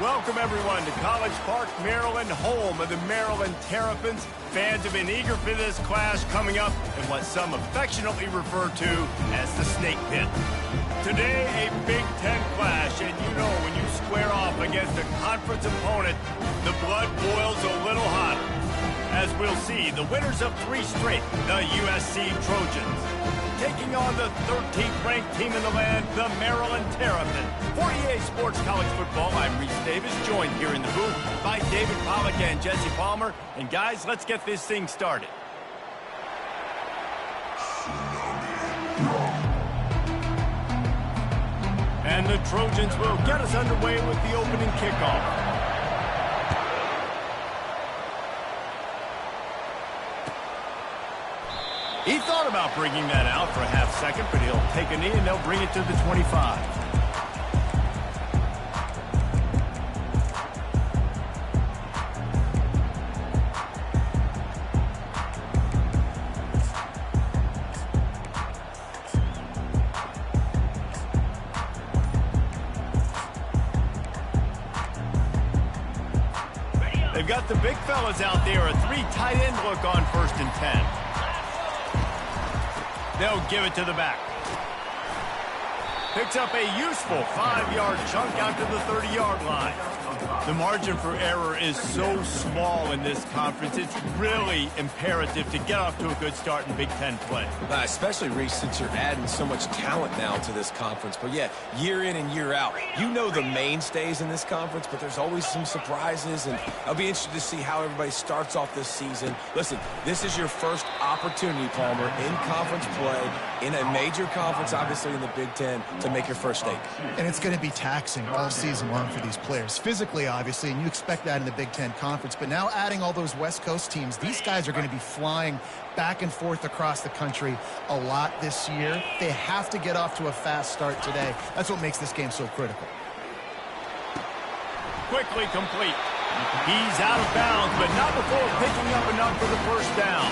Welcome, everyone, to College Park, Maryland, home of the Maryland Terrapins. Fans have been eager for this clash coming up in what some affectionately refer to as the Snake Pit. Today, a Big Ten clash, and you know when you square off against a conference opponent, the blood boils a little hotter. As we'll see, the winners of 3 straight, the USC Trojans, taking on the 13th ranked team in the land, the Maryland Terrapins. For EA Sports College Football, I'm Reese Davis, joined here in the booth by David Pollack and Jesse Palmer. And guys, let's get this thing started. And the Trojans will get us underway with the opening kickoff. He thought about bringing that out for a half second, but he'll take a knee and they'll bring it to the 25. They've got the big fellas out there, a 3 tight end look on 1st and 10. They'll give it to the back. Picks up a useful 5-yard chunk out to the 30-yard line. The margin for error is so small in this conference, it's really imperative to get off to a good start in Big Ten play. Especially, Reese, since you're adding so much talent now to this conference. But yeah, year in and year out, you know the mainstays in this conference, but there's always some surprises, and I'll be interested to see how everybody starts off this season. Listen, this is your first opportunity, Palmer, in conference play, in a major conference, obviously in the Big Ten, to make your first statement. And it's going to be taxing all season long for these players, physically, obviously, and you expect that in the Big Ten Conference. But now adding all those West Coast teams, these guys are going to be flying back and forth across the country a lot this year. They have to get off to a fast start today. That's what makes this game so critical. Quickly complete. He's out of bounds, but not before picking up enough for the first down.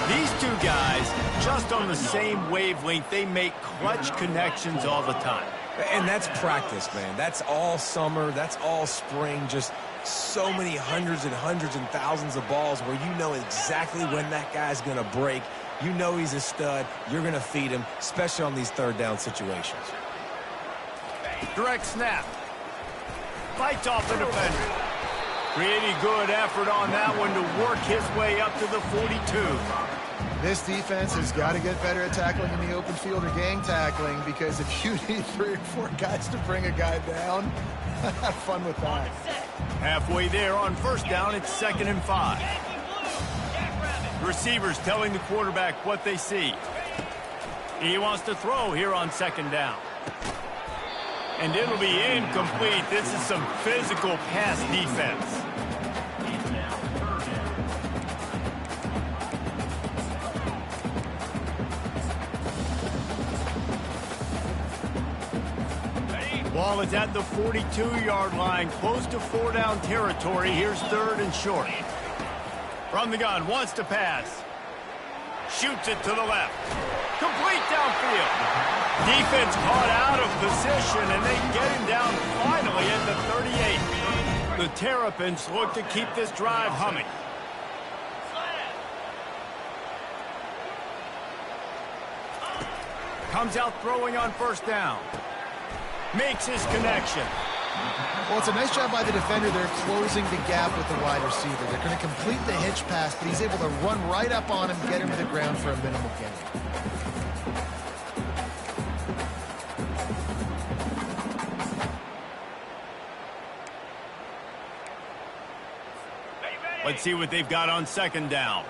These two guys, just on the same wavelength, they make clutch connections all the time. And that's practice, man. That's all summer. That's all spring. Just so many hundreds and thousands of balls where you know exactly when that guy's going to break. You know he's a stud. You're going to feed him, especially on these 3rd down situations. Direct snap. Fights off the defender. Pretty good effort on that one to work his way up to the 42. This defense has got to get better at tackling in the open field or gang tackling, because if you need 3 or 4 guys to bring a guy down, have fun with that. Halfway there on 1st down, it's 2nd and 5. Receivers telling the quarterback what they see. He wants to throw here on 2nd down. And it'll be incomplete. This is some physical pass defense. Ball is at the 42-yard line, close to 4-down territory. Here's 3rd and short. From the gun, wants to pass. Shoots it to the left. Complete downfield. Defense caught out of position, and they get him down finally at the 38. The Terrapins look to keep this drive humming. Comes out throwing on 1st down. Makes his connection. Well, it's a nice job by the defender. They're closing the gap with the wide receiver. They're going to complete the hitch pass, but he's able to run right up on him, get him to the ground for a minimal gain. Let's see what they've got on 2nd down.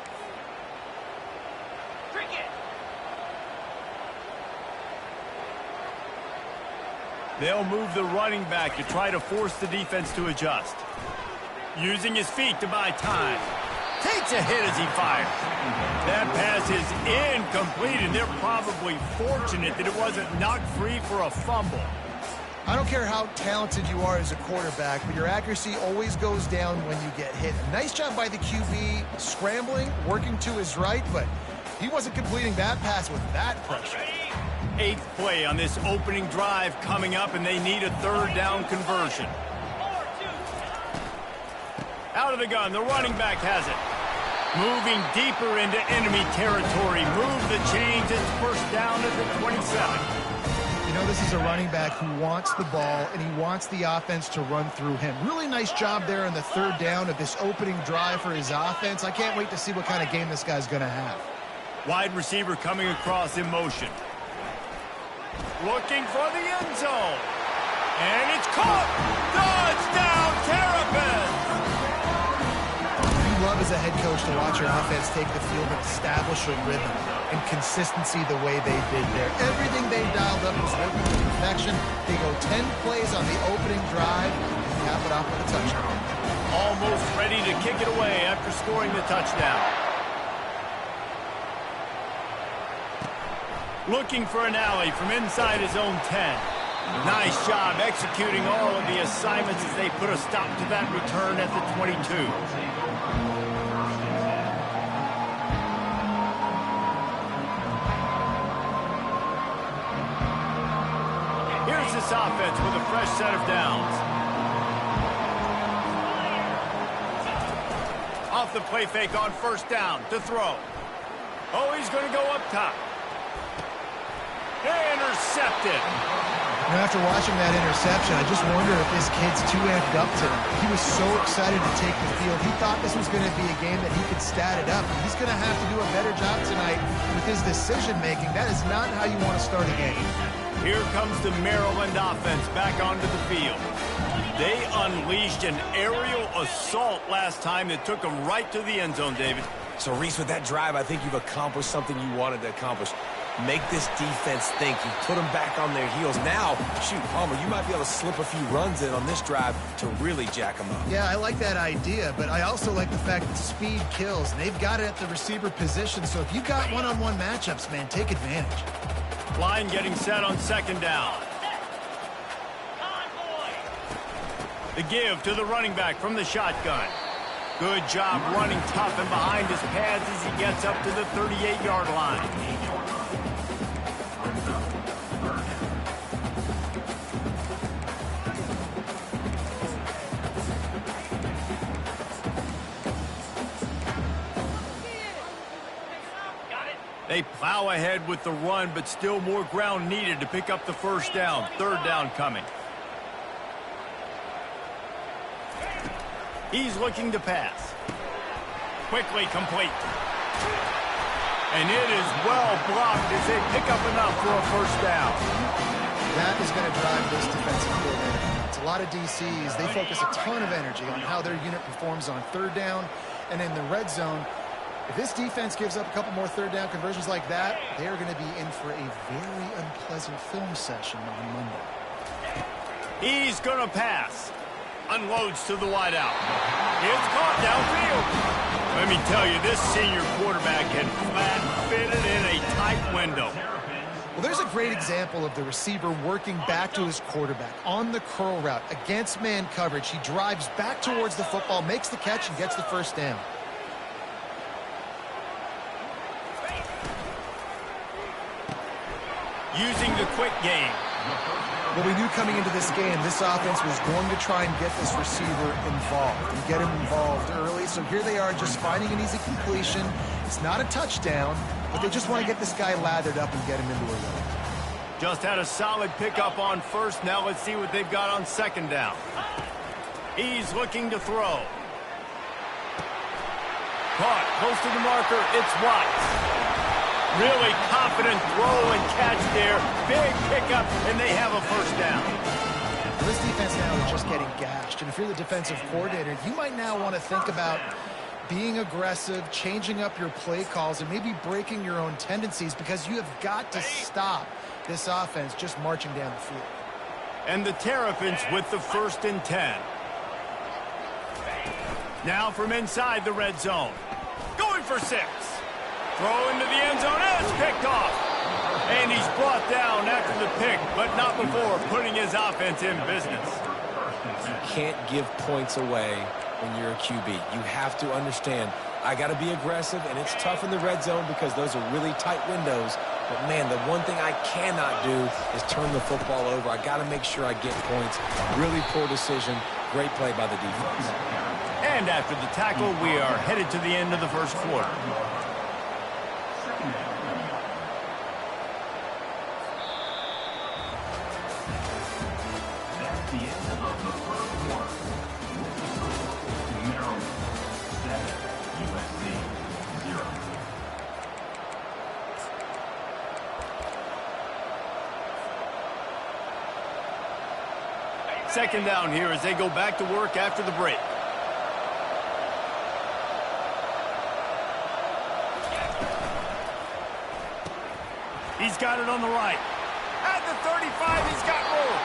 They'll move the running back to try to force the defense to adjust. Using his feet to buy time. Takes a hit as he fires. That pass is incomplete, and they're probably fortunate that it wasn't knocked free for a fumble. I don't care how talented you are as a quarterback, but your accuracy always goes down when you get hit. Nice job by the QB scrambling, working to his right, but he wasn't completing that pass with that pressure. 8th play on this opening drive coming up, and they need a 3rd down conversion. Out of the gun, the running back has it. Moving deeper into enemy territory. Move the chains. It's first down at the 27. You know, this is a running back who wants the ball, and he wants the offense to run through him. Really nice job there on the third down of this opening drive for his offense. I can't wait to see what kind of game this guy's going to have. Wide receiver coming across in motion. Looking for the end zone. And it's caught. Touchdown, Terrapins! You love as a head coach to watch your offense take the field and establish a rhythm and consistency the way they did there. Everything they dialed up was working to perfection. They go 10 plays on the opening drive and cap it off with a touchdown. Almost ready to kick it away after scoring the touchdown. Looking for an alley from inside his own 10. Nice job executing all of the assignments as they put a stop to that return at the 22. Here's this offense with a fresh set of downs. Off the play fake on first down to throw. Oh, he's going to go up top. Intercepted. You know, after watching that interception, I just wonder if this kid's too amped up tonight. He was so excited to take the field. He thought this was going to be a game that he could stat it up. He's going to have to do a better job tonight with his decision-making. That is not how you want to start a game. Here comes the Maryland offense back onto the field. They unleashed an aerial assault last time that took them right to the end zone, David. So, Reese, with that drive, I think you've accomplished something you wanted to accomplish. Make this defense think. You put them back on their heels. Now, shoot, Palmer, you might be able to slip a few runs in on this drive to really jack them up. Yeah, I like that idea, but I also like the fact that speed kills. They've got it at the receiver position, so if you got one-on-one matchups, man, take advantage. Line getting set on second down. The give to the running back from the shotgun. Good job running tough and behind his pads as he gets up to the 38-yard line. They plow ahead with the run, but still more ground needed to pick up the first down. Third down coming. He's looking to pass. Quickly complete. And it is well blocked as they pick up enough for a first down. That is going to drive this defensive coordinator. It's a lot of DCs. They focus a ton of energy on how their unit performs on third down and in the red zone. If this defense gives up a couple more third down conversions like that, they are going to be in for a very unpleasant film session on Monday. He's going to pass. Unloads to the wideout. It's caught downfield. Let me tell you, this senior quarterback had flat fitted in a tight window. Well, there's a great example of the receiver working back to his quarterback on the curl route against man coverage. He drives back towards the football, makes the catch, and gets the first down. Using the quick game. Well, we knew coming into this game, this offense was going to try and get this receiver involved and get him involved early. So here they are just finding an easy completion. It's not a touchdown, but they just want to get this guy lathered up and get him into a rhythm. Just had a solid pickup on first. Now let's see what they've got on second down. He's looking to throw. Caught close to the marker. It's Watts. Really confident throw and catch there. Big pickup, and they have a first down. Well, this defense now is just getting gashed. And if you're the defensive coordinator, you might now want to think about being aggressive, changing up your play calls, and maybe breaking your own tendencies because you have got to stop this offense just marching down the field. And the Terrapins with the 1st and 10. Now from inside the red zone. Going for 6. Throw into the end zone, and it's picked off. And he's brought down after the pick, but not before putting his offense in business. You can't give points away when you're a QB. You have to understand, I got to be aggressive, and it's tough in the red zone because those are really tight windows. But, man, the one thing I cannot do is turn the football over. I got to make sure I get points. Really poor decision. Great play by the defense. And after the tackle, we are headed to the end of the first quarter. That's the end of the first quarter. Maryland 7, USC 0. Second down here as they go back to work after the break. He's got it on the right. At the 35, he's got room.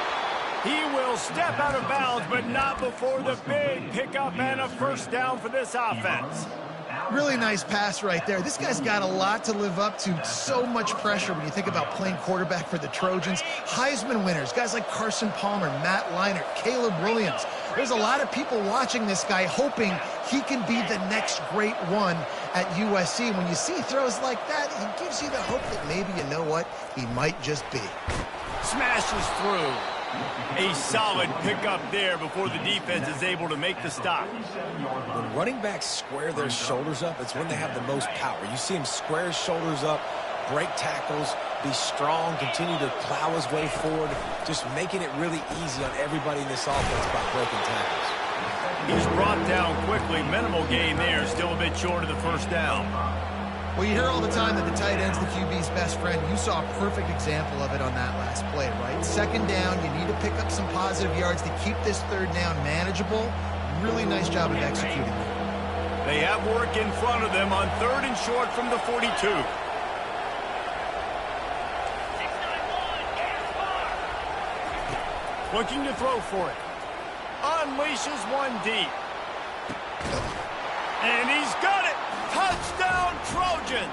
He will step out of bounds, but not before the big pickup and a first down for this offense. Really nice pass right there. This guy's got a lot to live up to. So much pressure when you think about playing quarterback for the Trojans. Heisman winners, guys like Carson Palmer, Matt Leinart, Caleb Williams. There's a lot of people watching this guy hoping he can be the next great one at USC. When you see throws like that, it gives you the hope that maybe, you know what, he might just be. Smashes through. A solid pickup there before the defense is able to make the stop. When running backs square their shoulders up, it's when they have the most power. You see him square his shoulders up, break tackles, be strong, continue to plow his way forward, just making it really easy on everybody in this offense by breaking tackles. He's brought down quickly. Minimal gain there, still a bit short of the first down. Well, you hear all the time that the tight end's the QB's best friend. You saw a perfect example of it on that last play, right? Second down, you need to pick up some positive yards to keep this third down manageable. Really nice job of executing. They have work in front of them on third and short from the 42. Looking to throw for it. Unleashes one deep. And he's got it! Touchdown, Trojans!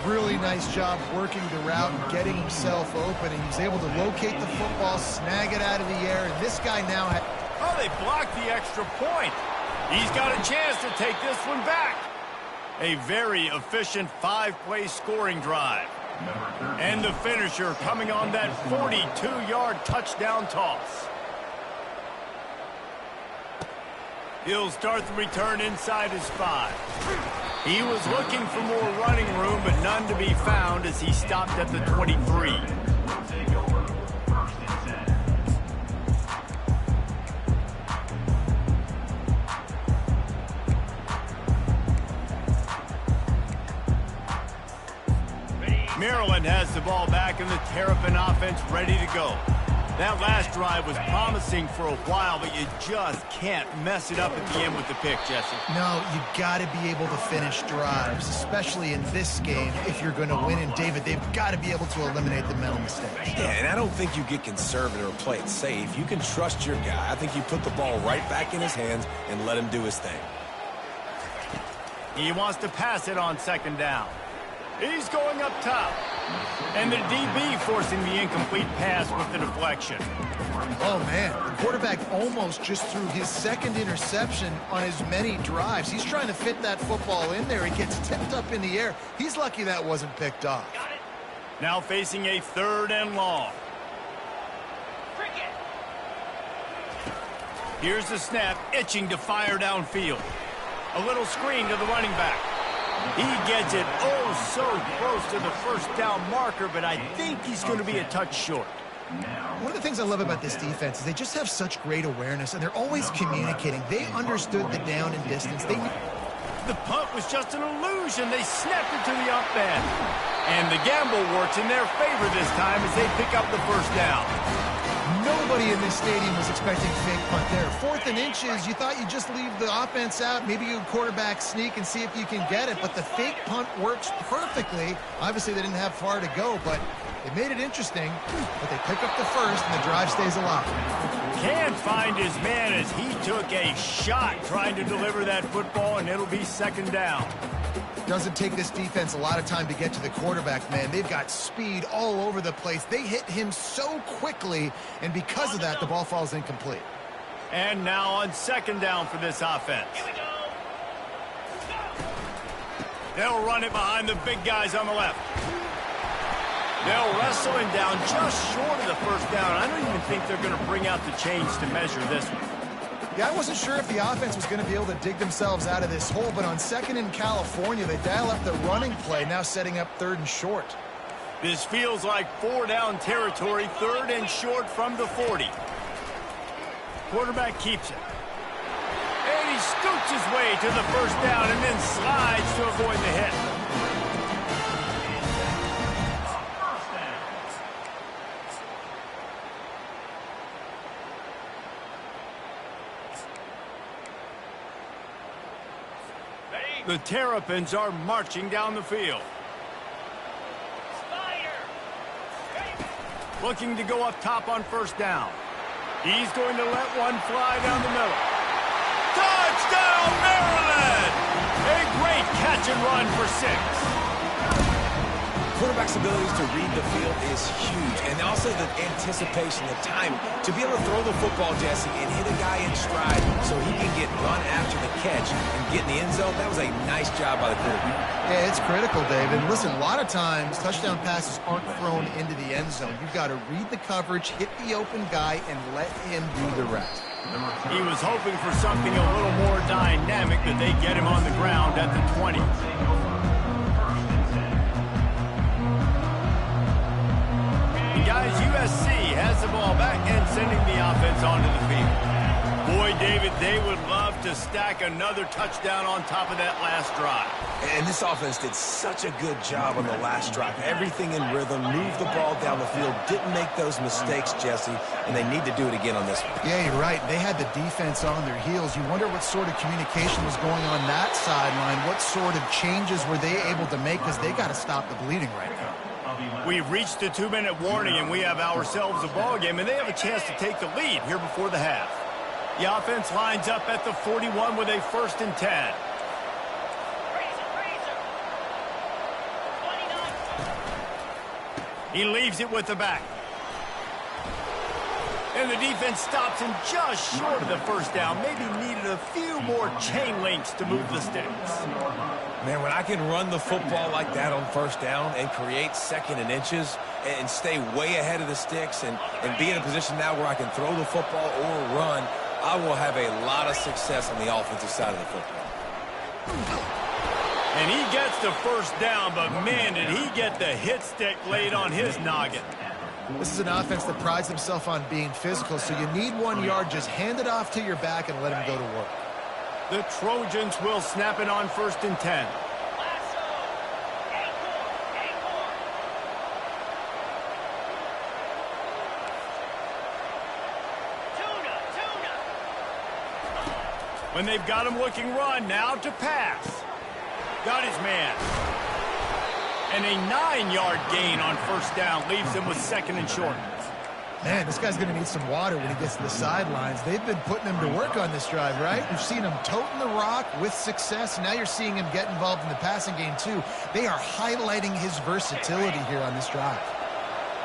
Really nice job working the route and getting himself open. And he was able to locate the football, snag it out of the air. And this guy now has... Oh, they blocked the extra point. He's got a chance to take this one back. A very efficient 5-play scoring drive. And the finisher coming on that 42-yard touchdown toss. He'll start the return inside his 5. He was looking for more running room, but none to be found as he stopped at the 23. Maryland has the ball back and the Terrapin offense ready to go. That last drive was promising for a while, but you just can't mess it up at the end with the pick, Jesse. No, you got to be able to finish drives, especially in this game if you're going to win. And, David, they've got to be able to eliminate the mental mistakes. Yeah, and I don't think you get conservative or play it safe. You can trust your guy. I think you put the ball right back in his hands and let him do his thing. He wants to pass it on second down. He's going up top. And the DB forcing the incomplete pass with the deflection. Oh, man, the quarterback almost just threw his second interception on as many drives. He's trying to fit that football in there. It gets tipped up in the air. He's lucky that wasn't picked off. Now facing a third and long. Here's the snap, itching to fire downfield. A little screen to the running back. He gets it oh so close to the first down marker, but I think he's going to be a touch short. One of the things I love about this defense is they just have such great awareness, and they're always communicating. They understood the down and distance. The punt was just an illusion. They snapped it to the up end. And the gamble works in their favor this time as they pick up the first down. Nobody in this stadium was expecting fake punt there. 4th and inches, you thought you'd just leave the offense out. Maybe you quarterback sneak and see if you can get it. But the fake punt works perfectly. Obviously, they didn't have far to go, but it made it interesting. But they pick up the first, and the drive stays alive. Can't find his man as he took a shot trying to deliver that football, and it'll be second down. Doesn't take this defense a lot of time to get to the quarterback, man. They've got speed all over the place. They hit him so quickly, and because of that, the ball falls incomplete. And now on second down for this offense. They'll run it behind the big guys on the left. They'll wrestle him down just short of the first down. I don't even think they're going to bring out the chains to measure this one. Yeah, I wasn't sure if the offense was going to be able to dig themselves out of this hole, but on 2nd in California, they dial up the running play, now setting up 3rd and short. This feels like 4-down territory, 3rd and short from the 40. Quarterback keeps it. And he scoots his way to the 1st down and then slides to avoid the hit. The Terrapins are marching down the field. Looking to go up top on 1st down. He's going to let one fly down the middle. Touchdown, Maryland! A great catch and run for 6. Quarterback's abilities to read the field is huge, and also the anticipation, the time to be able to throw the football, Jesse, and hit a guy in stride so he can get run after the catch and get in the end zone. That was a nice job by the quarterback. Yeah, it's critical, David. Listen, a lot of times touchdown passes aren't thrown into the end zone. You've got to read the coverage, hit the open guy, and let him do the rest. He was hoping for something a little more dynamic, that they get him on the ground at the 20. Guys, USC has the ball back and sending the offense onto the field. Boy, David, they would love to stack another touchdown on top of that last drive. And this offense did such a good job on the last drive. Everything in rhythm, moved the ball down the field, didn't make those mistakes, Jesse, and they need to do it again on this one. Yeah, you're right. They had the defense on their heels. You wonder what sort of communication was going on that sideline. What sort of changes were they able to make, because they got to stop the bleeding right now. We've reached the 2-minute warning, and we have ourselves a ball game, and they have a chance to take the lead here before the half. The offense lines up at the 41 with a 1st and 10. He leaves it with the back. And the defense stops him just short of the 1st down. Maybe needed a few more chain links to move the sticks. Man, when I can run the football like that on 1st down and create 2nd and inches and stay way ahead of the sticks and be in a position now where I can throw the football or run, I will have a lot of success on the offensive side of the football. And he gets the 1st down, but man, did he get the hit stick laid on his noggin. This is an offense that prides themselves on being physical, so you need 1 yard, just hand it off to your back and let him go to work. The Trojans will snap it on 1st and 10. When they've got him looking run, now to pass. Got his man. And a 9-yard gain on 1st down leaves him with 2nd and short. Man, this guy's going to need some water when he gets to the sidelines. They've been putting him to work on this drive, right? You've seen him toting the rock with success. Now you're seeing him get involved in the passing game, too. They are highlighting his versatility here on this drive.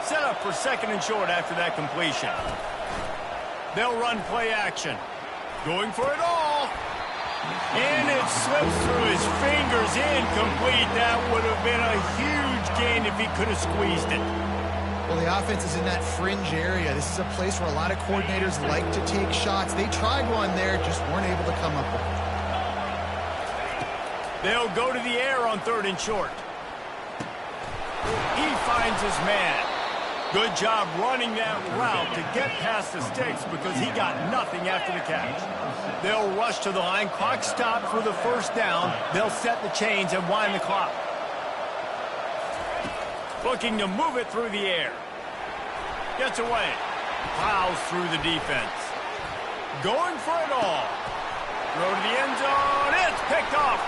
Set up for 2nd and short after that completion. They'll run play action. Going for it all. And it slips through his fingers, incomplete. That would have been a huge gain if he could have squeezed it. Well, the offense is in that fringe area. This is a place where a lot of coordinators like to take shots. They tried one there, just weren't able to come up with it. They'll go to the air on 3rd and short. He finds his man. Good job running that route to get past the sticks because he got nothing after the catch. They'll rush to the line. Clock stopped for the 1st down. They'll set the chains and wind the clock. Looking to move it through the air. Gets away. Plows through the defense. Going for it all. Throw to the end zone. It's picked off.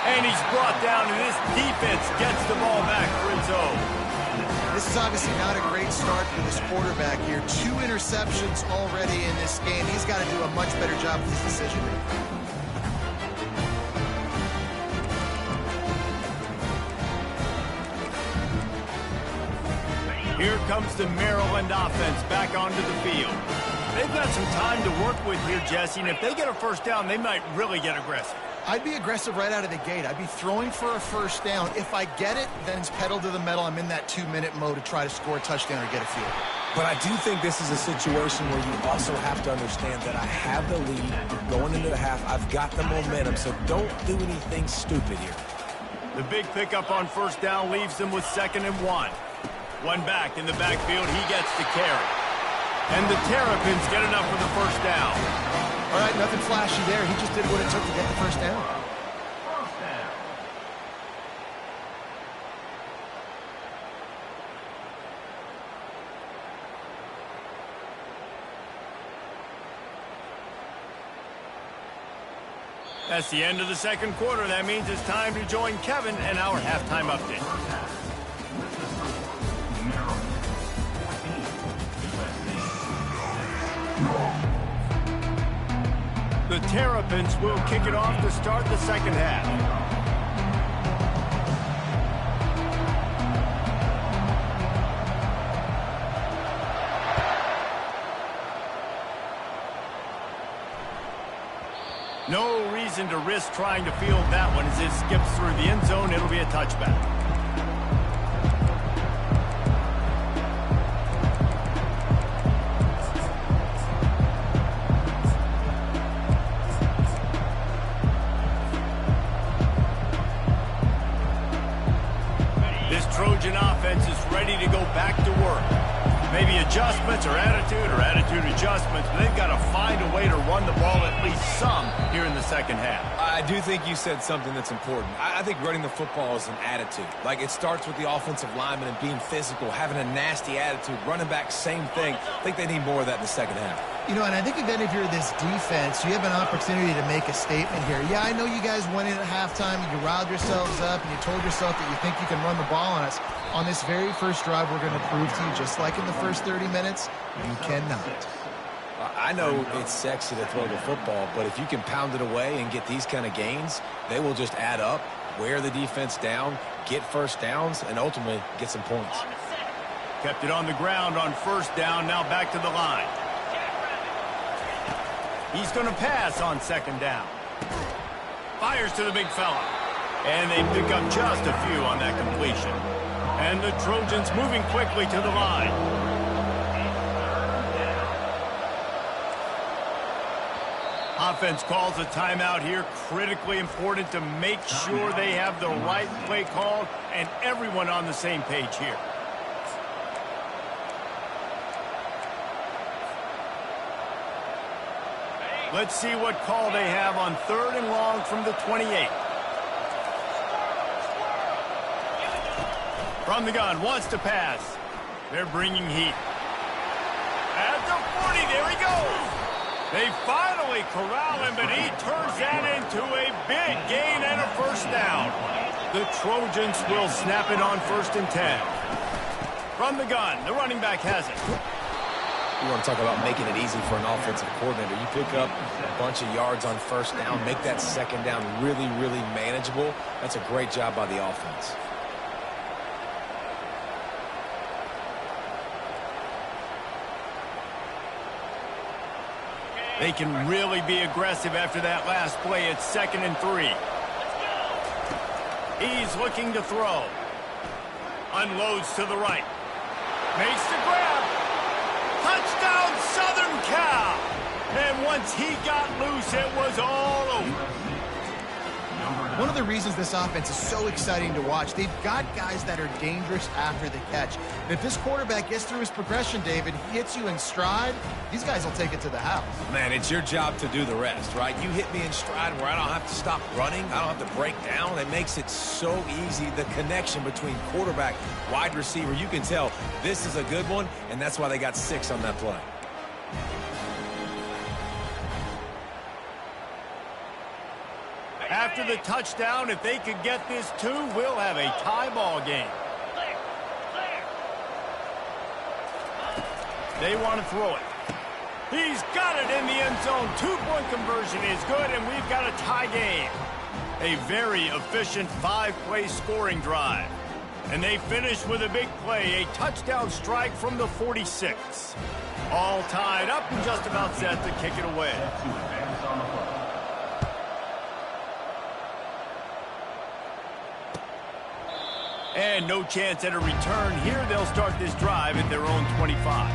And he's brought down, and this defense gets the ball back for its own. This is obviously not a great start for this quarterback here. 2 interceptions already in this game. He's got to do a much better job with his decision-making. Here comes the Maryland offense back onto the field. They've got some time to work with here, Jesse, and if they get a 1st down, they might really get aggressive. I'd be aggressive right out of the gate. I'd be throwing for a first down. If I get it, then it's pedal to the metal. I'm in that 2-minute mode to try to score a touchdown or get a field. But I do think this is a situation where you also have to understand that I have the lead going into the half. I've got the momentum, so don't do anything stupid here. The big pickup on first down leaves them with 2nd and 1. One back in the backfield, he gets the carry. And the Terrapins get enough for the first down. All right, nothing flashy there. He just did what it took to get the first down. First down. That's the end of the second quarter. That means it's time to join Kevin and our halftime update. The Terrapins will kick it off to start the second half. No reason to risk trying to field that one as it skips through the end zone. It'll be a touchback. This Trojan offense is ready to go back to work. Maybe adjustments or attitude adjustments, but they've got to find a way to run the ball at least some here in the second half. I do think you said something that's important. I think running the football is an attitude. Like, it starts with the offensive lineman and being physical, having a nasty attitude. Running back, same thing. I think they need more of that in the second half. You know, and I think then if you're this defense, you have an opportunity to make a statement here. Yeah, I know you guys went in at halftime and you riled yourselves up and you told yourself that you think you can run the ball on us. On this very first drive, we're going to prove to you, just like in the first 30 minutes, you cannot. I know it's sexy to throw the football, but if you can pound it away and get these kind of gains, they will just add up, wear the defense down, get first downs, and ultimately get some points. Kept it on the ground on first down, now back to the line. He's going to pass on second down. Fires to the big fella. And they pick up just a few on that completion. And the Trojans moving quickly to the line. Offense calls a timeout here. Critically important to make sure they have the right play called and everyone on the same page here. Let's see what call they have on 3rd and long from the 28. From the gun, wants to pass. They're bringing heat. At the 40, there he goes. They finally corral him, but he turns that into a big gain and a first down. The Trojans will snap it on 1st and 10. From the gun, the running back has it. You want to talk about making it easy for an offensive coordinator. You pick up a bunch of yards on first down, make that second down really, really manageable. That's a great job by the offense. They can really be aggressive after that last play. It's 2nd and 3. He's looking to throw. Unloads to the right. Makes the grab. Touchdown, Southern Cal! And once he got loose, it was all over. One of the reasons this offense is so exciting to watch, they've got guys that are dangerous after the catch. And if this quarterback gets through his progression, David, he hits you in stride, these guys will take it to the house. Man, it's your job to do the rest, right? You hit me in stride where I don't have to stop running. I don't have to break down. It makes it so easy. The connection between quarterback, wide receiver, you can tell this is a good one, and that's why they got 6 on that play. After the touchdown, if they could get this 2, we'll have a tie ball game. They want to throw it. He's got it in the end zone. 2-point conversion is good, and we've got a tie game. A very efficient 5-play scoring drive. And they finish with a big play, a touchdown strike from the 46. All tied up and just about set to kick it away. And no chance at a return here. They'll start this drive at their own 25.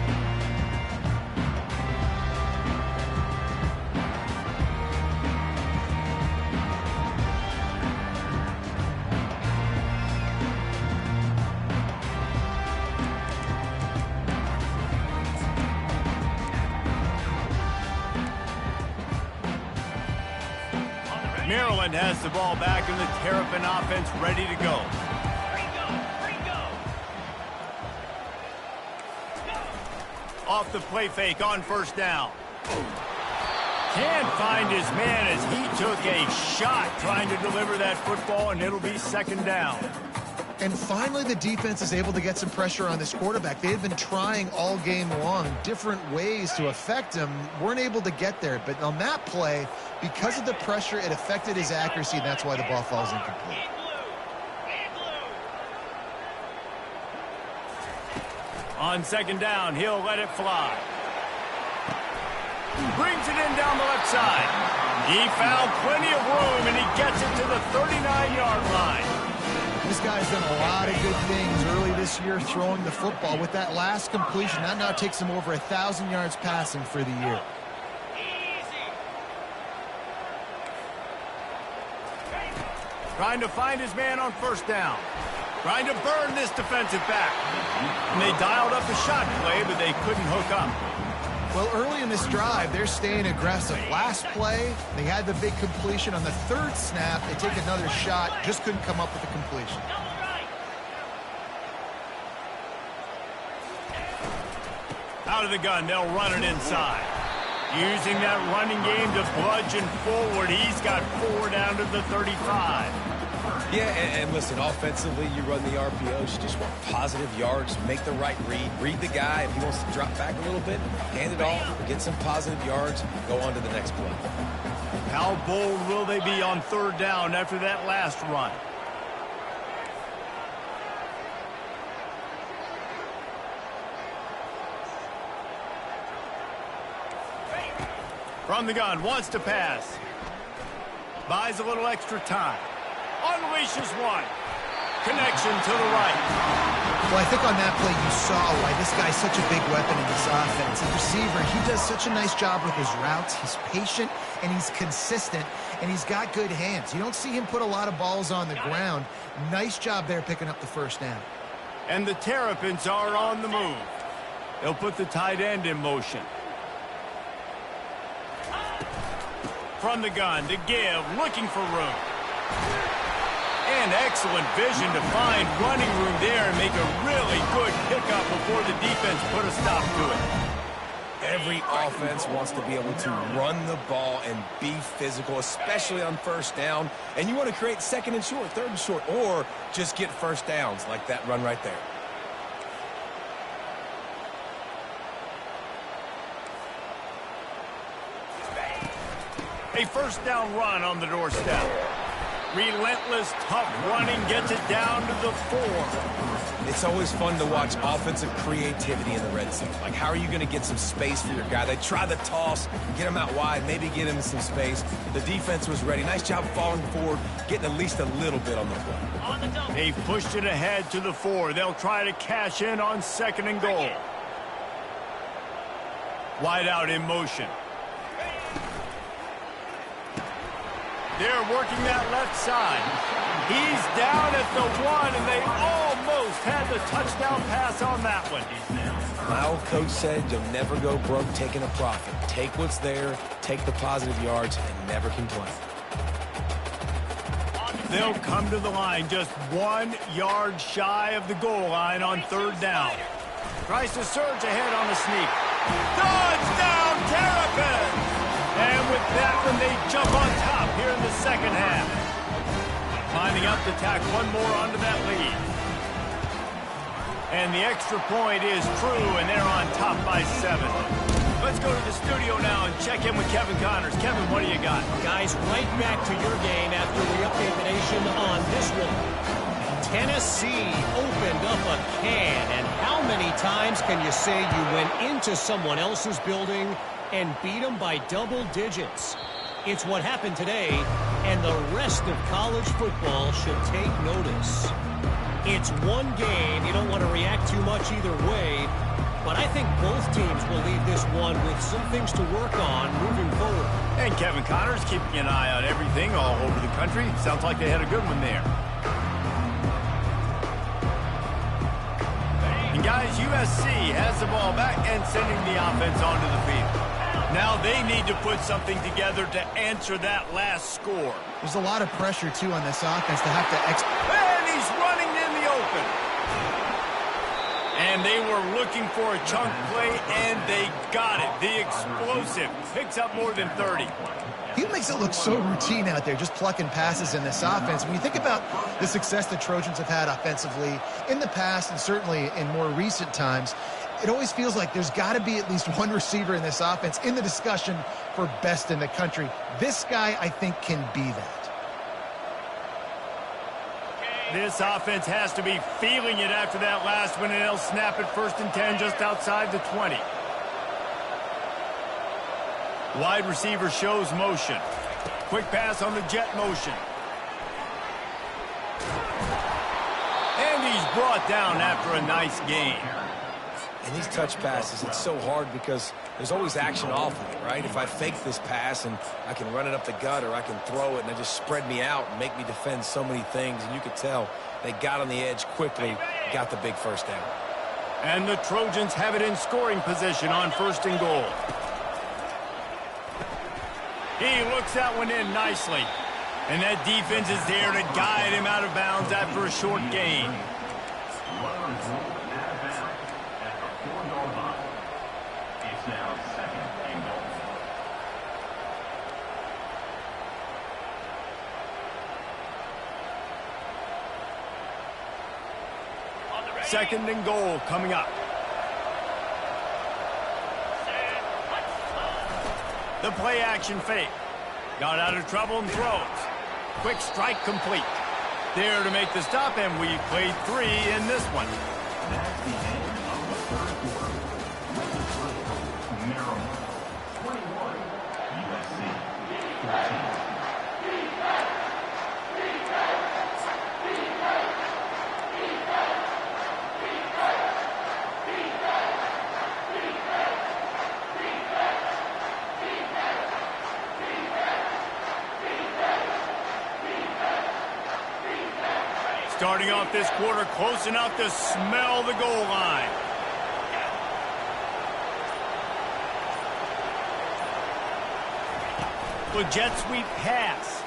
Maryland has the ball back and the Terrapin offense ready to go. Off the play fake on first down. Can't find his man as he took a shot trying to deliver that football, and it'll be second down. And finally, the defense is able to get some pressure on this quarterback. They had been trying all game long different ways to affect him. Weren't able to get there. But on that play, because of the pressure, it affected his accuracy, and that's why the ball falls incomplete. On second down, he'll let it fly. Brings it in down the left side. He found plenty of room, and he gets it to the 39-yard line. This guy's done a lot of good things early this year throwing the football. With that last completion, that now takes him over 1,000 yards passing for the year. Trying to find his man on first down. Trying to burn this defensive back. And they dialed up a shot play, but they couldn't hook up. Well, early in this drive, they're staying aggressive. Last play, they had the big completion. On the third snap, they take another shot, just couldn't come up with the completion. Out of the gun, they'll run it inside. Using that running game to bludgeon forward. He's got 4 down to the 35. Yeah, and listen, offensively, you run the RPOs. You just want positive yards, make the right read the guy. If he wants to drop back a little bit, hand it off, get some positive yards, go on to the next play. How bold will they be on third down after that last run? From the gun, wants to pass. Buys a little extra time. Unleashes one. Connection to the right. Well, I think on that play you saw why this guy's such a big weapon in this offense. The receiver, he does such a nice job with his routes. He's patient, and he's consistent, and he's got good hands. You don't see him put a lot of balls on the ground. Nice job there picking up the first down. And the Terrapins are on the move. They'll put the tight end in motion. From the gun to give, looking for room. And excellent vision to find running room there and make a really good pickup before the defense put a stop to it. Every offense wants to be able to run the ball and be physical, especially on first down. And you want to create second and short, third and short, or just get first downs like that run right there. A first down run on the doorstep. Relentless, tough running gets it down to the 4. It's always fun to watch offensive creativity in the red zone. Like, how are you going to get some space for your guy? They try the toss, get him out wide, maybe get him some space. The defense was ready. Nice job falling forward, getting at least a little bit on the play. They've pushed it ahead to the 4. They'll try to cash in on second and goal. Wide out in motion. They're working that left side. He's down at the 1, and they almost had the touchdown pass on that one. My old coach said you'll never go broke taking a profit. Take what's there, take the positive yards, and never complain. They'll come to the line just 1 yard shy of the goal line on third down. Tries to surge ahead on the sneak. Touchdown, Terrapins! And with that one, they jump on top here in the second half. Lining up to tack one more onto that lead. And the extra point is true, and they're on top by 7. Let's go to the studio now and check in with Kevin Connors. Kevin, what do you got? Guys, right back to your game after we update the nation on this one. Tennessee opened up a can, and how many times can you say you went into someone else's building and beat them by double digits? It's what happened today, and the rest of college football should take notice. It's one game. You don't want to react too much either way. But I think both teams will leave this one with some things to work on moving forward. And Kevin Connors keeping an eye on everything all over the country. Sounds like they had a good one there. And guys, USC has the ball back and sending the offense onto the field. Now they need to put something together to answer that last score. There's a lot of pressure, too, on this offense to have to And he's running in the open. And they were looking for a chunk play, and they got it. The explosive picks up more than 30. He makes it look so routine out there, just plucking passes in this offense. When you think about the success the Trojans have had offensively in the past and certainly in more recent times, it always feels like there's got to be at least one receiver in this offense in the discussion for best in the country. This guy, I think, can be that. This offense has to be feeling it after that last one, and they'll snap it 1st and 10 just outside the 20. Wide receiver shows motion. Quick pass on the jet motion. And he's brought down after a nice gain. And these touch passes, it's so hard because there's always action off of it, right? If I fake this pass and I can run it up the gut or I can throw it and they just spread me out and make me defend so many things, and you could tell they got on the edge quickly, got the big first down. And the Trojans have it in scoring position on 1st and goal. He looks that one in nicely. And that defense is there to guide him out of bounds after a short gain. Second and goal coming up. The play action fake. Got out of trouble and throws. Quick strike complete. There to make the stop, and we played 3 in this one. That's the end of the third quarter. Maryland 21, USC 13. Starting off this quarter close enough to smell the goal line. The jet sweep pass.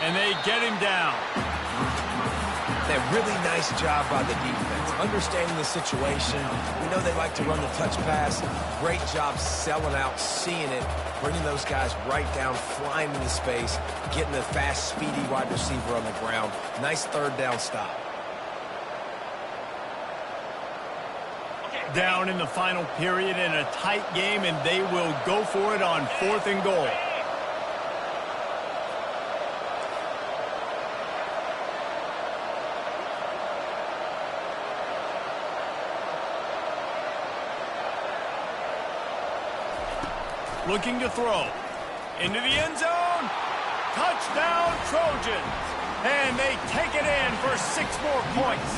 And they get him down. That really nice job by the defense, understanding the situation. We know they like to run the touch pass. Great job selling out, seeing it, bringing those guys right down, flying into space, getting the fast, speedy wide receiver on the ground. Nice 3rd down stop. Down in the final period in a tight game, and they will go for it on 4th and goal. Looking to throw. Into the end zone. Touchdown, Trojans. And they take it in for 6 more points.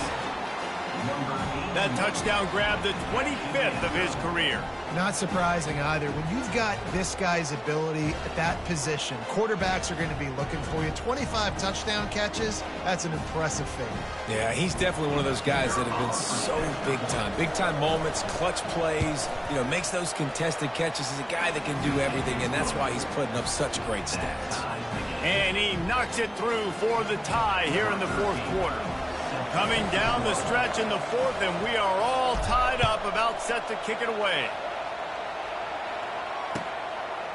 That touchdown grabbed the 25th of his career. Not surprising either. When you've got this guy's ability at that position, quarterbacks are going to be looking for you. 25 touchdown catches, that's an impressive thing. Yeah, he's definitely one of those guys that have been so big time. Big time moments, clutch plays, makes those contested catches. He's a guy that can do everything, and that's why he's putting up such great stats. And he knocks it through for the tie here in the 4th quarter. Coming down the stretch in the 4th, and we are all tied up, about set to kick it away.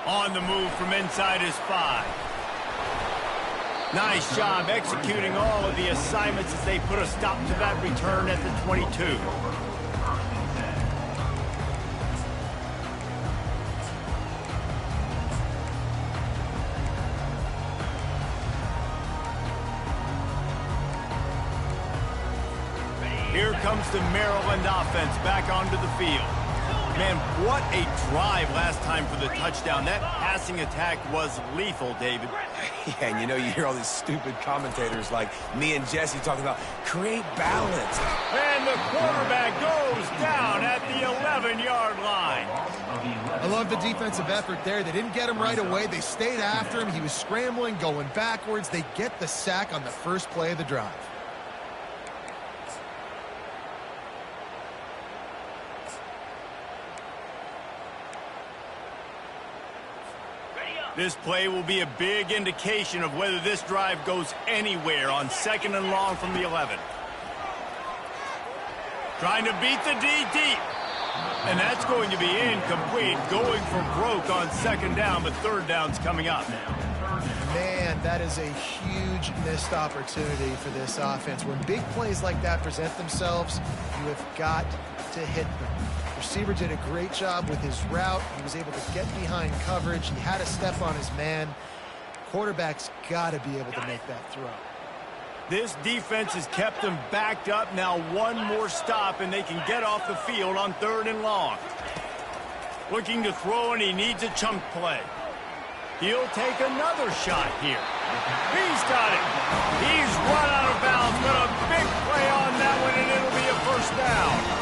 On the move from inside his 5. Nice job executing all of the assignments as they put a stop to that return at the 22. Here comes the Maryland offense back onto the field. Man, what a drive last time for the touchdown. That passing attack was lethal, David. Yeah, and you know, you hear all these stupid commentators like me and Jesse talking about create balance. And the quarterback goes down at the 11-yard line. I love the defensive effort there. They didn't get him right away. They stayed after him. He was scrambling, going backwards. They get the sack on the first play of the drive. This play will be a big indication of whether this drive goes anywhere on 2nd and long from the 11. Trying to beat the D deep. And that's going to be incomplete, going for broke on 2nd down, but 3rd down's coming up. Man, that is a huge missed opportunity for this offense. When big plays like that present themselves, you have got to hit them. Receiver did a great job with his route. He was able to get behind coverage. He had a step on his man. Quarterback's got to be able to make that throw. This defense has kept them backed up. Now one more stop, and they can get off the field on 3rd and long. Looking to throw, and he needs a chunk play. He'll take another shot here. He's got it. He's run out of bounds, but a big play on that one, and it'll be a 1st down.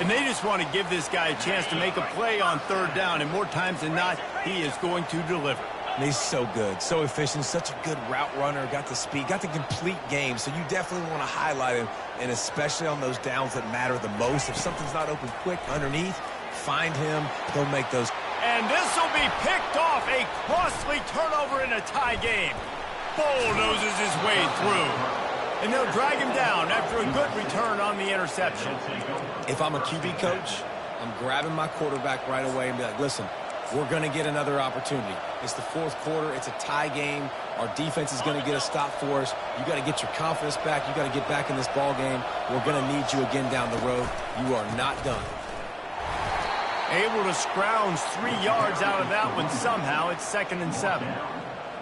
And they just want to give this guy a chance to make a play on 3rd down, and more times than not, he is going to deliver. And he's so good, so efficient, such a good route runner, got the speed, got the complete game, so you definitely want to highlight him, and especially on those downs that matter the most. If something's not open quick underneath, find him, he'll make those. And this will be picked off, a costly turnover in a tie game. Bulldozes his way through. And they'll drag him down after a good return on the interception. If I'm a QB coach, I'm grabbing my quarterback right away and be like, listen, we're going to get another opportunity. It's the 4th quarter. It's a tie game. Our defense is going to get a stop for us. You got to get your confidence back. You got to get back in this ball game. We're going to need you again down the road. You are not done. Able to scrounge 3 yards out of that one somehow. It's 2nd and 7.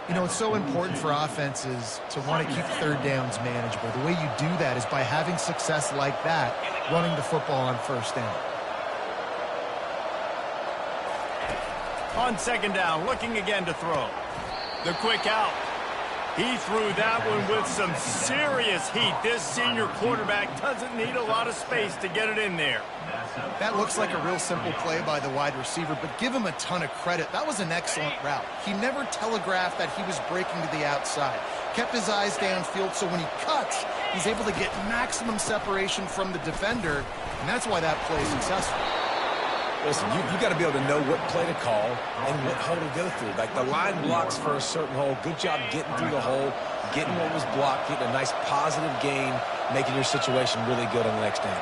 You know, it's so important for offenses to want to keep 3rd downs manageable. The way you do that is by having success like that, running the football on 1st down. On 2nd down, looking again to throw. The quick out. He threw that one with some serious heat. This senior quarterback doesn't need a lot of space to get it in there. That looks like a real simple play by the wide receiver, but give him a ton of credit. That was an excellent route. He never telegraphed that he was breaking to the outside. Kept his eyes downfield, so when he cuts, he's able to get maximum separation from the defender, and that's why that play is successful. Listen, you got to be able to know what play to call and what hole to go through. Like the line blocks for a certain hole. Good job getting through the hole, getting what was blocked, getting a nice positive gain, making your situation really good on the next down.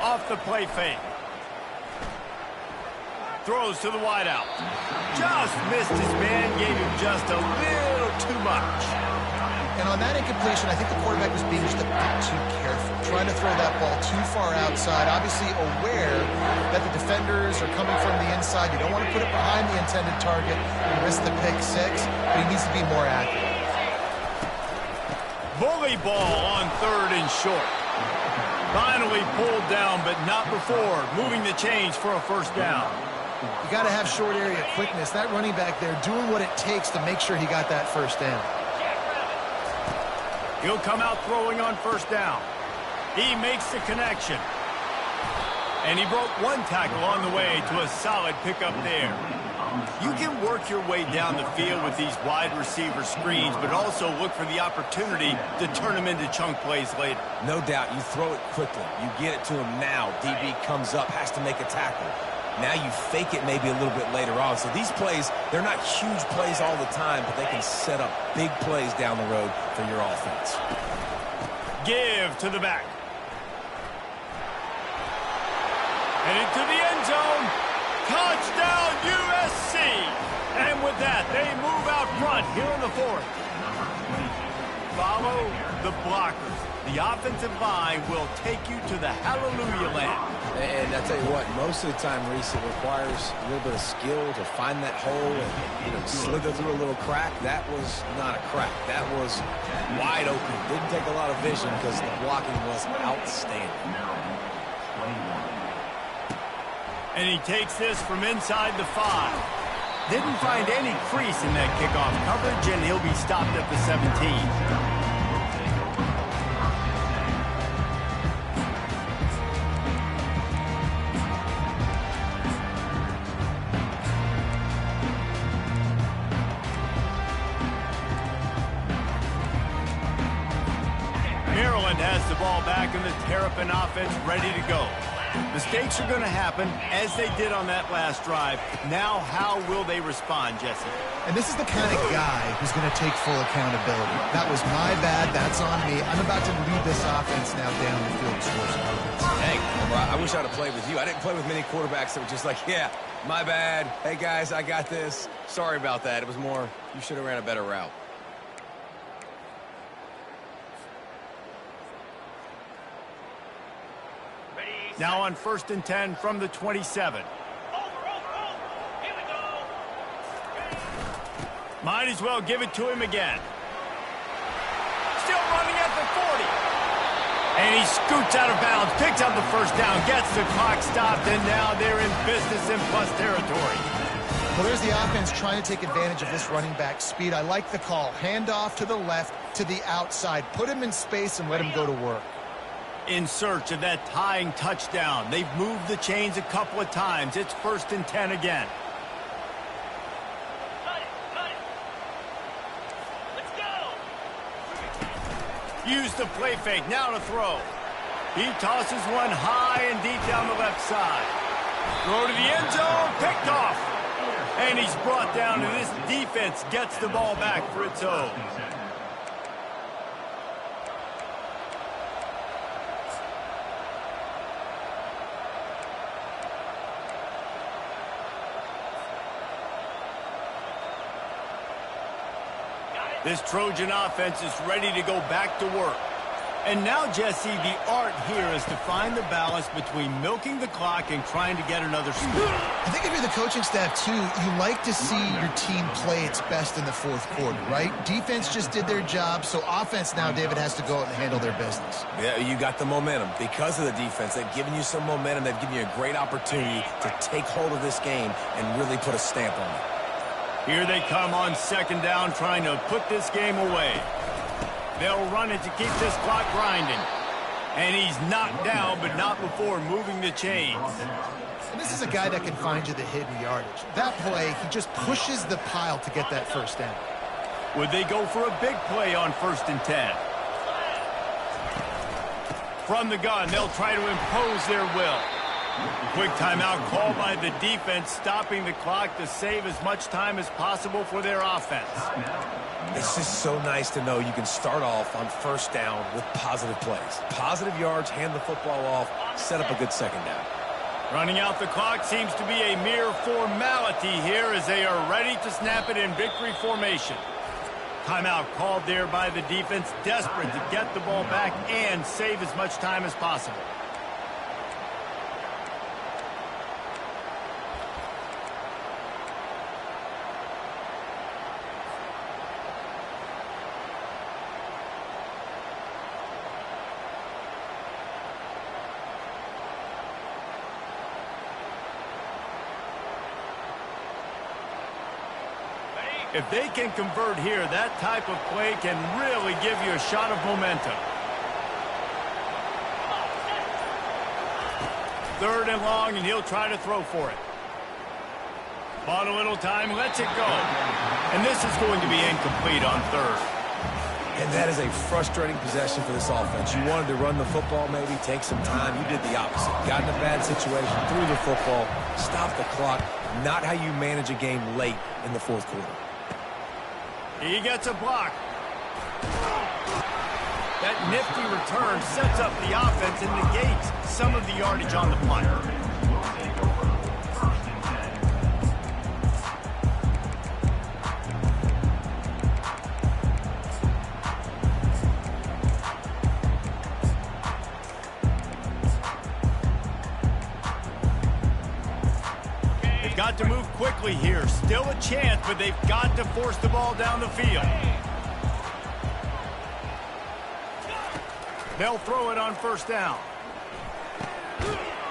Off the play fake. Throws to the wideout. Just missed his man, gave him just a little too much. And on that incompletion, I think the quarterback was being just a bit too careful, trying to throw that ball too far outside, obviously aware that the defenders are coming from the inside. You don't want to put it behind the intended target and risk the pick 6, but he needs to be more accurate. Bully ball on 3rd and short. Finally pulled down, but not before moving the chains for a 1st down. You got to have short area quickness. That running back there doing what it takes to make sure he got that 1st down. He'll come out throwing on 1st down. He makes the connection. And he broke one tackle on the way to a solid pickup there. You can work your way down the field with these wide receiver screens, but also look for the opportunity to turn them into chunk plays later. No doubt, you throw it quickly. You get it to him now. DB comes up, has to make a tackle. Now you fake it maybe a little bit later on. So these plays, they're not huge plays all the time, but they can set up big plays down the road for your offense. Give to the back. Headed to the end zone. Touchdown, USC. And with that, they move out front here in the 4th. follow the blockers. The offensive line will take you to the hallelujah land. And I tell you what, most of the time, Reese, it requires a little bit of skill to find that hole and slither through a little crack. That was not a crack. That was wide open. Didn't take a lot of vision because the blocking was outstanding. And he takes this from inside the 5. Didn't find any crease in that kickoff coverage, and he'll be stopped at the 17. Maryland has the ball back and the Terrapin offense ready to go. Mistakes are going to happen, as they did on that last drive. Now, how will they respond, Jesse? And this is the kind of guy who's going to take full accountability. That was my bad. That's on me. I'm about to lead this offense now down the field to score some points. Hey, I wish I'd have played with you. I didn't play with many quarterbacks that were just like, yeah, my bad. Hey, guys, I got this. Sorry about that. It was more, you should have ran a better route. Now on 1st and 10 from the 27. Might as well give it to him again. Still running at the 40. And he scoots out of bounds, picks up the first down, gets the clock stopped, and now they're in business in plus territory. Well, there's the offense trying to take advantage of this running back speed. I like the call. Hand off to the left, to the outside. Put him in space and let him go to work. In search of that tying touchdown. They've moved the chains a couple of times. It's 1st and 10 again. Let's go. Use the play fake. Now to throw. He tosses one high and deep down the left side. Throw to the end zone. Picked off. And he's brought down, and this defense gets the ball back for its own. This Trojan offense is ready to go back to work. And now, Jesse, the art here is to find the balance between milking the clock and trying to get another score. I think if you're the coaching staff, too, you like to see your team play its best in the 4th quarter, right? Defense just did their job, so offense now, David, has to go out and handle their business. Yeah, you got the momentum. Because of the defense, they've given you some momentum. They've given you a great opportunity to take hold of this game and really put a stamp on it. Here they come on 2nd down, trying to put this game away. They'll run it to keep this clock grinding. And he's knocked down, but not before moving the chains. And this is a guy that can find you the hidden yardage. That play, he just pushes the pile to get that first down. Would they go for a big play on 1st and 10? From the gun, they'll try to impose their will. Quick timeout called by the defense, stopping the clock to save as much time as possible for their offense. It's just so nice to know you can start off on 1st down with positive plays. Positive yards, hand the football off, set up a good 2nd down. Running out the clock seems to be a mere formality here as they are ready to snap it in victory formation. Timeout called there by the defense, desperate to get the ball back and save as much time as possible. If they can convert here, that type of play can really give you a shot of momentum. 3rd and long, and he'll try to throw for it. Bought a little time, lets it go. And this is going to be incomplete on 3rd. And that is a frustrating possession for this offense. You wanted to run the football, maybe take some time. You did the opposite. Got in a bad situation, threw the football, stopped the clock. Not how you manage a game late in the 4th quarter. He gets a block. That nifty return sets up the offense and negates some of the yardage on the punt. They've got to move quickly here. Still a chance, but they've got to force the ball down the field. They'll throw it on first down.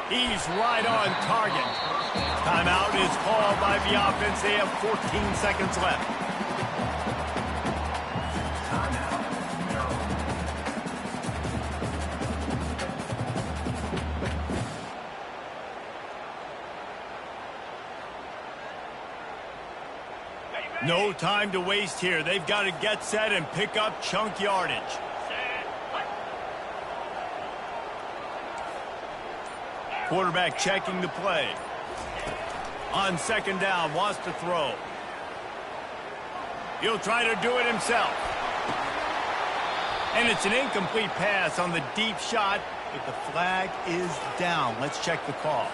He's right on target. Timeout is called by the offense. They have 14 seconds left. No time to waste here. They've got to get set and pick up chunk yardage. Quarterback checking the play. On second down, wants to throw. He'll try to do it himself. And it's an incomplete pass on the deep shot, but the flag is down. Let's check the call.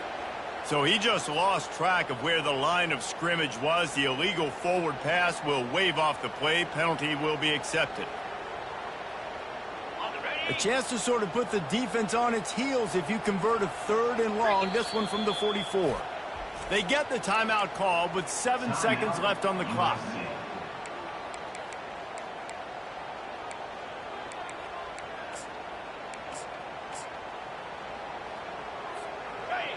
So he just lost track of where the line of scrimmage was. The illegal forward pass will wave off the play. Penalty will be accepted. A chance to sort of put the defense on its heels if you convert a 3rd and long, this one from the 44. They get the timeout call with 7 seconds left on the clock.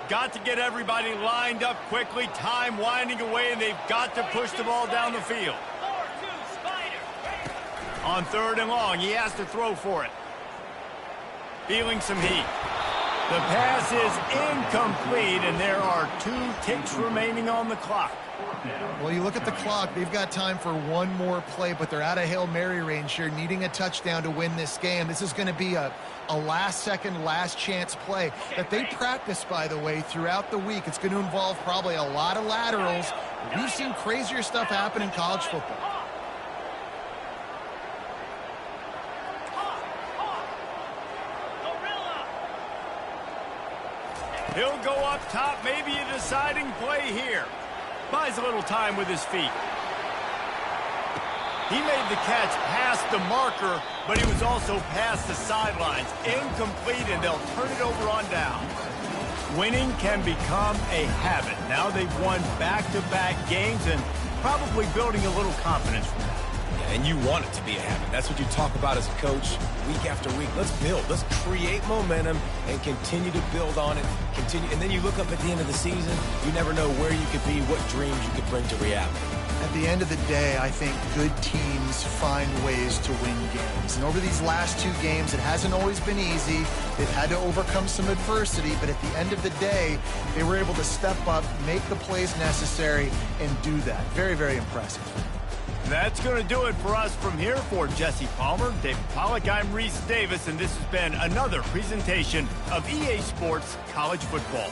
Got to get everybody lined up quickly. Time winding away, and they've got to push the ball down the field. On 3rd and long, he has to throw for it. Feeling some heat. The pass is incomplete, and there are 2 ticks remaining on the clock. Well, you look at the clock, they've got time for one more play, but they're out of Hail Mary range here, needing a touchdown to win this game. This is going to be a last-second, last-chance play that they practice, by the way, throughout the week. It's going to involve probably a lot of laterals. We've seen crazier stuff happen in college football. He'll go up top, maybe a deciding play here. Buys a little time with his feet. He made the catch past the marker, but he was also past the sidelines. Incomplete, and they'll turn it over on down. Winning can become a habit. Now they've won back-to-back games and probably building a little confidence from that. Yeah, and you want it to be a habit. That's what you talk about as a coach week after week. Let's build. Let's create momentum and continue to build on it. And then you look up at the end of the season, you never know where you could be, what dreams you could bring to reality. At the end of the day, I think good teams find ways to win games. And over these last 2 games, it hasn't always been easy. They've had to overcome some adversity, but at the end of the day, they were able to step up, make the plays necessary, and do that. Very, very impressive. That's going to do it for us from here. For Jesse Palmer, David Pollack, I'm Reese Davis, and this has been another presentation of EA Sports College Football.